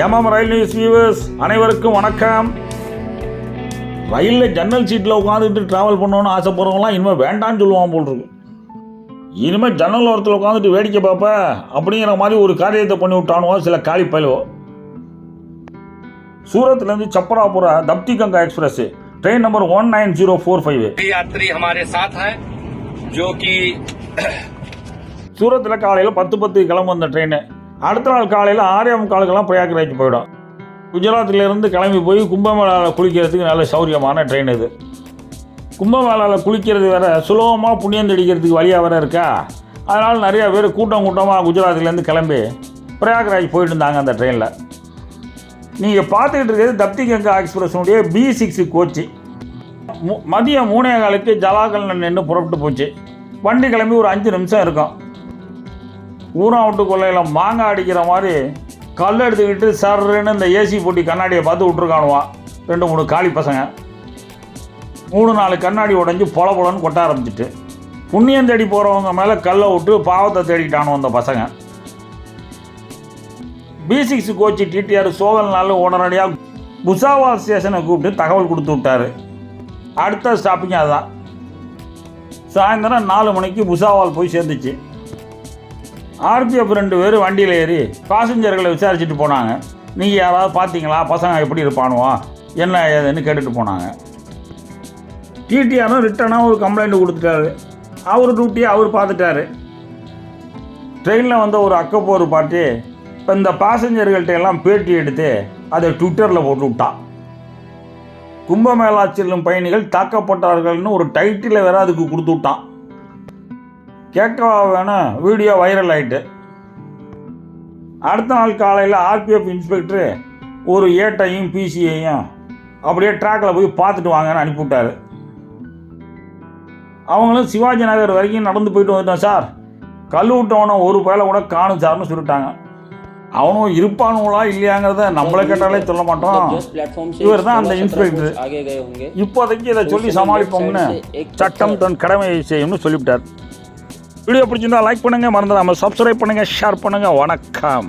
MM ரயில் news viewers அனைவருக்கும் வணக்கம். ரயிலில் ஜன்னல் சீட்டில் உட்காந்துட்டு ட்ராவல் பண்ணணும்னு ஆசைப்படுறவங்களாம் இனிமேல் வேண்டான்னு சொல்லுவான் போல் இருக்கு. இனிமேல் ஜன்னல் ஓரத்தில் உட்காந்துட்டு வேடிக்கை பார்ப்ப அப்படிங்கிற மாதிரி ஒரு காரியத்தை பண்ணி விட்டானுவோ சில காலி பயலுவோ. சூரத்லேருந்து சப்பராபுரா Tapti Ganga express train number 19045 यात्री हमारे साथ हैं जो कि சூரத்தில் காலையில் 10:10 கிளம்பு அந்த ட்ரெயின். அடுத்த நாள் காலையில் 6:45 பிரயாக்ராஜ் போயிடும். குஜராத்திலேருந்து கிளம்பி போய் கும்பமேளாவில் குளிக்கிறதுக்கு நல்ல சௌரியமான ட்ரெயின் இது. கும்பமேளாவில் குளிக்கிறது வேறு சுலபமாக புண்ணியம் தெடிக்கிறதுக்கு வழியாக வேறு இருக்கா. அதனால் நிறையா பேர் கூட்டமாக குஜராத்திலேருந்து கிளம்பி பிரயாக்ராஜ் போயிட்டு இருந்தாங்க அந்த ட்ரெயினில். நீங்கள் பார்த்துக்கிட்டு இருக்கிறது தப்தி கங்கா எக்ஸ்பிரஸுடைய B6 கோச்சு. மதியம் 3:15 ஜலாகலில் நின்று புறப்பட்டு போச்சு. வண்டி கிளம்பி ஒரு 5 நிமிஷம் இருக்கும். ஊரான் விட்டு கொள்ளையில் மாங்காய் அடிக்கிற மாதிரி கல் எடுத்துக்கிட்டு சர்ன்னு இந்த ஏசி போட்டி கண்ணாடியை பார்த்து விட்ருக்கானுவான் 2-3 காலி பசங்க. 3-4 கண்ணாடி உடஞ்சி பொலன்னு கொட்ட ஆரம்பிச்சிட்டு புண்ணியம் தேடி போகிறவங்க மேலே கல்லை விட்டு பாவத்தை தேடிட்டானோ அந்த பசங்க. B6 கோச்சு TTR சோகல்னால உடனடியாக புசாவால் ஸ்டேஷனை கூப்பிட்டு தகவல் கொடுத்து விட்டார். அடுத்த ஸ்டாப்பிங் அதுதான். சாயந்தரம் 4 மணிக்கு புசாவால் போய் சேர்ந்துச்சு. RPF 2 பேர் வண்டியில் ஏறி பாசஞ்சர்களை விசாரிச்சுட்டு போனாங்க. நீங்கள் யாராவது பார்த்தீங்களா, பசங்க எப்படி இருப்பானுவோ என்ன ஏதுன்னு கேட்டுட்டு போனாங்க. TTRனும் ரிட்டனாக ஒரு கம்ப்ளைண்ட் கொடுத்துட்டாரு. அவர் டியூட்டியை அவர் பார்த்துட்டாரு. ட்ரெயினில் வந்த ஒரு அக்கப்போர் பார்ட்டி இப்போ இந்த பாசஞ்சர்கள்ட்ட எல்லாம் பேட்டி எடுத்து அதை ட்விட்டரில் போட்டு விட்டான். கும்பமேளா செல்லும் பயணிகள் தாக்கப்பட்டார்கள்னு ஒரு டைட்டில் வேறு அதுக்கு கொடுத்து விட்டான். கேட்கவா வேணும், வீடியோ வைரல் ஆகிட்டு. அடுத்த நாள் காலையில் RPF இன்ஸ்பெக்டரு ஒரு ஏட்டையும் PCயையும் அப்படியே ட்ராக்கில் போய் பார்த்துட்டு வாங்கன்னு அனுப்பிவிட்டார். அவங்களும் சிவாஜி நகர் வரைக்கும் நடந்து போயிட்டு வந்துட்டோம் சார், கல் விட்டவனை ஒரு பயலை கூட காணும் சார்னு சொல்லிட்டாங்க. அவனும் இருப்பானுங்களா இல்லையாங்கிறத நம்மளை கேட்டாலே சொல்ல மாட்டோம். இவர் தான் அந்த இன்ஸ்பெக்டர். இப்போதைக்கு இதை சொல்லி சமாளிப்போம்னு சட்டம் தன் கடமையை செய்யும்னு சொல்லிவிட்டார். வீடியோ பிடிச்சிருந்தா லைக் பண்ணுங்கள், மறந்துடாமல் சப்ஸ்கிரைப் பண்ணுங்கள், ஷேர் பண்ணுங்கள். வணக்கம்.